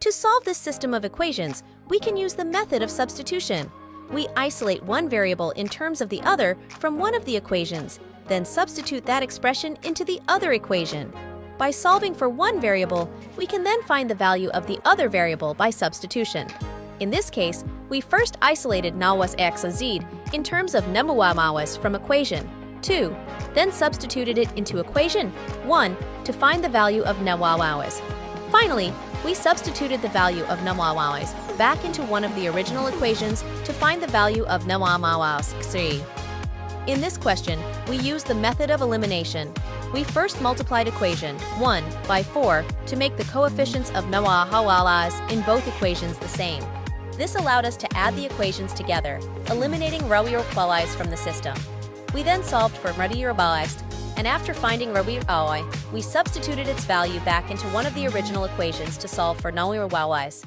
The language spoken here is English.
To solve this system of equations, we can use the method of substitution. We isolate one variable in terms of the other from one of the equations, then substitute that expression into the other equation. By solving for one variable, we can then find the value of the other variable by substitution. In this case, we first isolated nawas x and z in terms of nawas from equation 2, then substituted it into equation 1 to find the value of nawas. Finally, we substituted the value of nawas back into one of the original equations to find the value of nawas 3. In this question, we used the method of elimination. We first multiplied equation 1 by 4 to make the coefficients of nawas in both equations the same. This allowed us to add the equations together, eliminating radical from the system. We then solved for radical, and after finding radical, we substituted its value back into one of the original equations to solve for nawas.